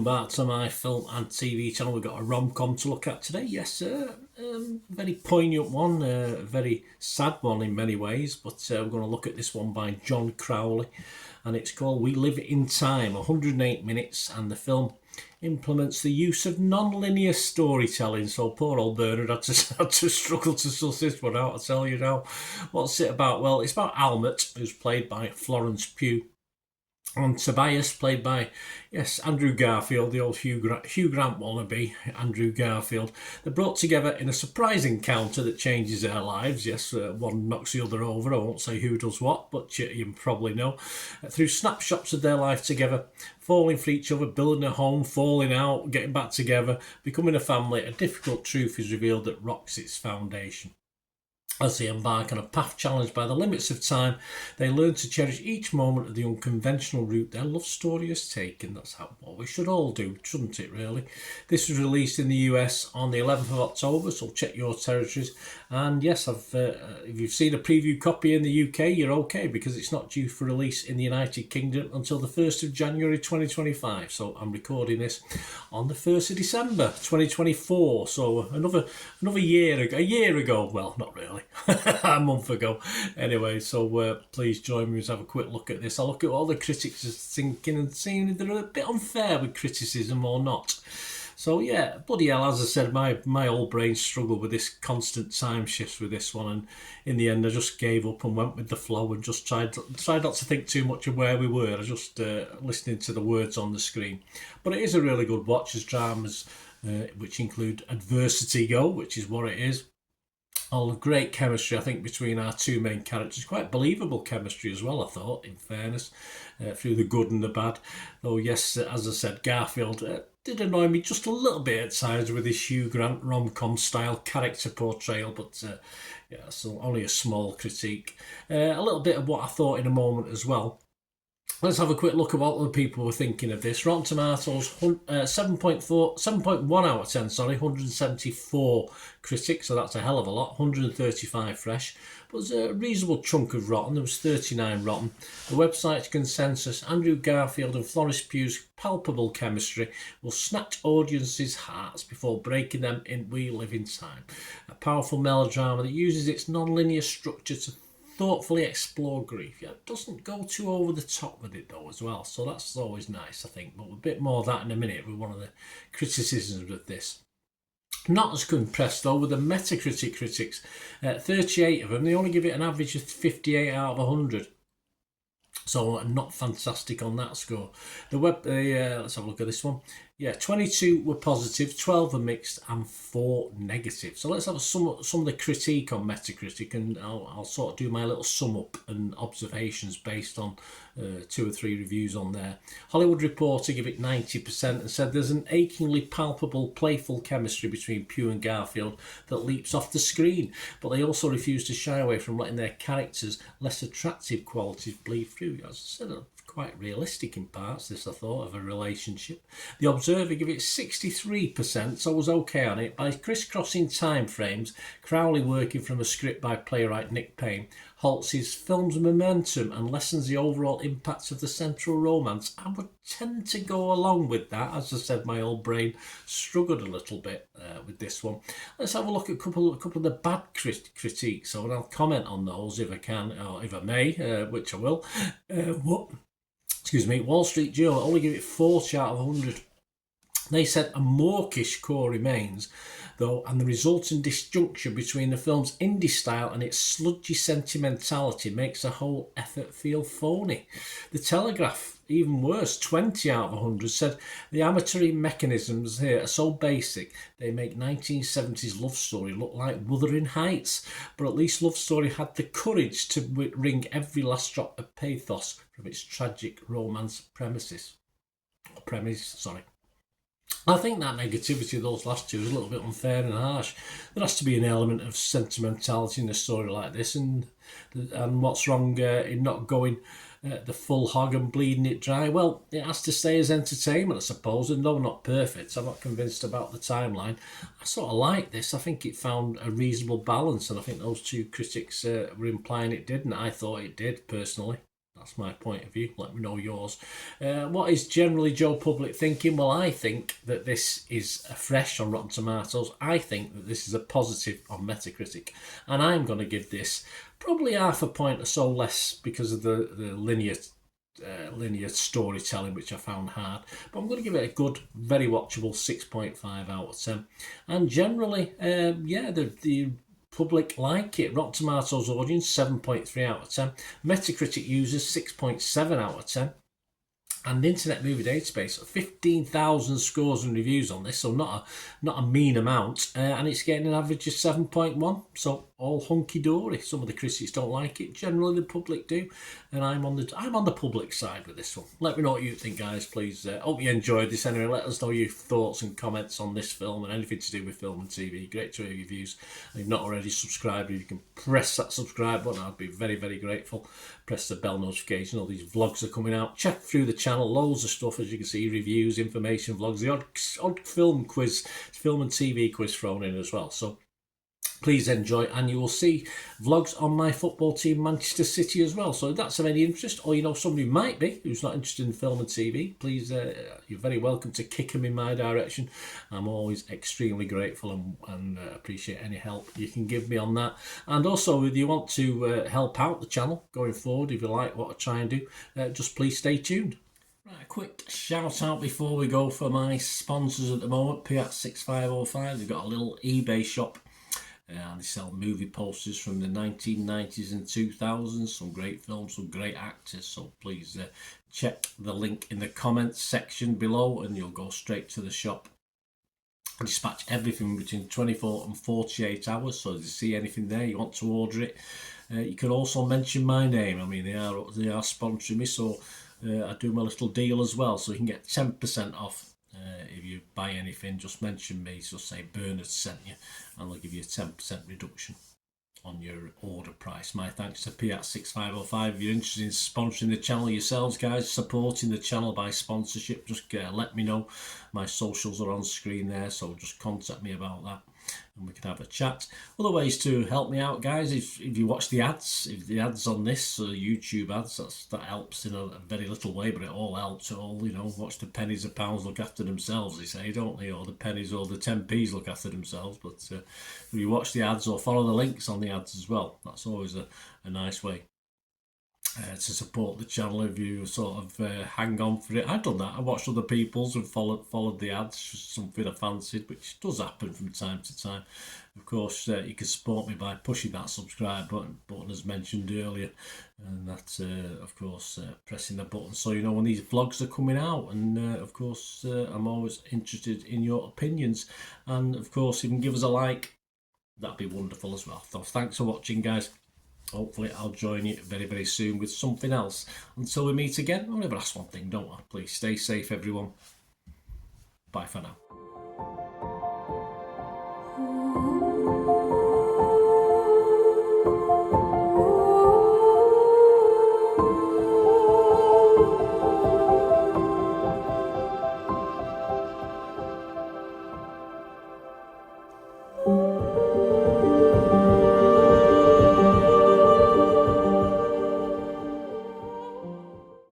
welcome back to my film and TV channel. We've got a rom-com to look at today. Yes, sir. Very poignant one, a very sad one in many ways, but we're going to look at this one by John Crowley, and it's called We Live in Time, 108 minutes, and the film implements the use of non-linear storytelling. So poor old Bernard had to struggle to suss this one out, I tell you now. What's it about? Well, it's about Almut, who's played by Florence Pugh, and Tobias, played by, yes, Andrew Garfield, the old Hugh Grant wannabe, Andrew Garfield. They're brought together in a surprise encounter that changes their lives. Yes, one knocks the other over. I won't say who does what, but you probably know. Through snapshots of their life together, falling for each other, building a home, falling out, getting back together, becoming a family, a difficult truth is revealed that rocks its foundation. As they embark on a path challenged by the limits of time, they learn to cherish each moment of the unconventional route their love story has taken. That's what we should all do, shouldn't it, really? This was released in the US on the 11th of October, so check your territories. And yes, if you've seen a preview copy in the UK, you're okay, because it's not due for release in the United Kingdom until the 1st of January 2025. So I'm recording this on the 1st of December 2024. So another year ago, well, not really. A month ago. Anyway, so please join me as have a quick look at this. I'll look at what all the critics are thinking and seeing if they're a bit unfair with criticism or not. So yeah, bloody hell, as I said, my old brain struggled with this constant time shifts with this one, and in the end I just gave up and went with the flow and just tried not to think too much of where we were. I was just listening to the words on the screen. But it is a really good watch as dramas which include adversity go, which is what it is. All of great chemistry, I think, between our two main characters. Quite believable chemistry as well, I thought, in fairness, through the good and the bad. Though, yes, as I said, Garfield did annoy me just a little bit at times with his Hugh Grant rom-com style character portrayal, but yeah, so only a small critique. A little bit of what I thought in a moment as well. Let's have a quick look at what other people were thinking of this. Rotten Tomatoes, 7.1 out of 10, 174 critics, so that's a hell of a lot, 135 fresh. But there's a reasonable chunk of rotten, there was 39 rotten. The website's consensus, Andrew Garfield and Florence Pugh's palpable chemistry will snatch audiences' hearts before breaking them in We Live in Time. A powerful melodrama that uses its non-linear structure to thoughtfully explore grief. Yeah, it doesn't go too over the top with it though as well, so that's always nice, I think. But a bit more of that in a minute with one of the criticisms of this. Not as impressed though with the Metacritic critics. 38 of them, they only give it an average of 58 out of 100. So not fantastic on that score. Let's have a look at this one. Yeah, 22 were positive, 12 were mixed, and 4 negative. So let's have some of the critique on Metacritic, and I'll sort of do my little sum up and observations based on 2 or 3 reviews on there. Hollywood Reporter give it 90% and said there's an achingly palpable, playful chemistry between Pugh and Garfield that leaps off the screen, but they also refuse to shy away from letting their characters' less attractive qualities bleed through. As I said, quite realistic in parts, this I thought, of a relationship. The Observer give it 63%, so I was okay on it. By crisscrossing time frames, Crowley, working from a script by playwright Nick Payne, halts his film's momentum and lessens the overall impact of the central romance. I would tend to go along with that. As I said, my old brain struggled a little bit with this one. Let's have a look at a couple of the bad critiques, so I'll comment on those if I can, or if I may, which I will. Wall Street Journal only give it 40 out of 100. They said a mawkish core remains, though, and the resulting disjunction between the film's indie style and its sludgy sentimentality makes the whole effort feel phony. The Telegraph, even worse, 20 out of 100, said the amatory mechanisms here are so basic they make 1970s Love Story look like Wuthering Heights, but at least Love Story had the courage to wring every last drop of pathos from its tragic romance premise. I think that negativity of those last two is a little bit unfair and harsh. There has to be an element of sentimentality in a story like this, and what's wrong in not going the full hog and bleeding it dry? Well, it has to stay as entertainment, I suppose, and though not perfect, I'm not convinced about the timeline. I sort of like this. I think it found a reasonable balance, and I think those two critics were implying it didn't. I thought it did, personally. That's my point of view. Let me know yours. What is generally Joe Public thinking? Well, I think that this is a fresh on Rotten Tomatoes. I think that this is a positive on Metacritic. And I'm going to give this probably half a point or so less because of the linear storytelling, which I found hard. But I'm going to give it a good, very watchable 6.5 out of 10. And generally, the public like it. Rotten Tomatoes audience 7.3 out of 10. Metacritic users 6.7 out of 10. And the Internet Movie Database, 15,000 scores and reviews on this, so not a mean amount, and it's getting an average of 7.1, so all hunky-dory. Some of the critics don't like it, generally the public do, and I'm on the public side with this one. Let me know what you think, guys, please. Hope you enjoyed this anyway. Let us know your thoughts and comments on this film and anything to do with film and TV. Great to hear your views. If you've not already subscribed, you can press that subscribe button. I'd be very, very grateful. Press the bell notification. All these vlogs are coming out. Check through the channel. Loads of stuff, as you can see, reviews, information, vlogs, the odd film quiz, film and TV quiz thrown in as well. So please enjoy, and you will see vlogs on my football team, Manchester City, as well. So if that's of any interest, or you know somebody who might be who's not interested in film and TV, please, you're very welcome to kick them in my direction. I'm always extremely grateful and appreciate any help you can give me on that. And also, if you want to help out the channel going forward, if you like what I try and do, just please stay tuned. Right, a quick shout out before we go for my sponsors at the moment. Piat 6505, they've got a little eBay shop. And they sell movie posters from the 1990s and 2000s. Some great films, some great actors. So please check the link in the comments section below and you'll go straight to the shop. I dispatch everything between 24 and 48 hours. So if you see anything there, you want to order it, you can also mention my name. I mean, they are sponsoring me, so I do my little deal as well. So you can get 10% off. If you buy anything, just mention me, just say Bernard sent you, and they'll give you a 10% reduction on your order price. My thanks to Piat 6505. If you're interested in sponsoring the channel yourselves, guys, supporting the channel by sponsorship, just let me know. My socials are on screen there, so just contact me about that and we can have a chat. Other ways to help me out, guys, if you watch the ads, if the ads on this, YouTube ads, that helps in a very little way, but it all helps. It all, watch the pennies and pounds look after themselves, they say, don't they? Or the pennies or the 10p's look after themselves. But if you watch the ads or follow the links on the ads as well, that's always a nice way to support the channel. If you sort of hang on for it, I've done that. I watched other people's and followed the ads, just something I fancied, which does happen from time to time. Of course, you can support me by pushing that subscribe button as mentioned earlier, and that's of course pressing the button so you know when these vlogs are coming out. And of course, I'm always interested in your opinions, and of course, if you can give us a like, that'd be wonderful as well. So thanks for watching, guys. Hopefully I'll join you very, very soon with something else. Until we meet again, I'll never ask one thing, don't I? Please stay safe, everyone. Bye for now.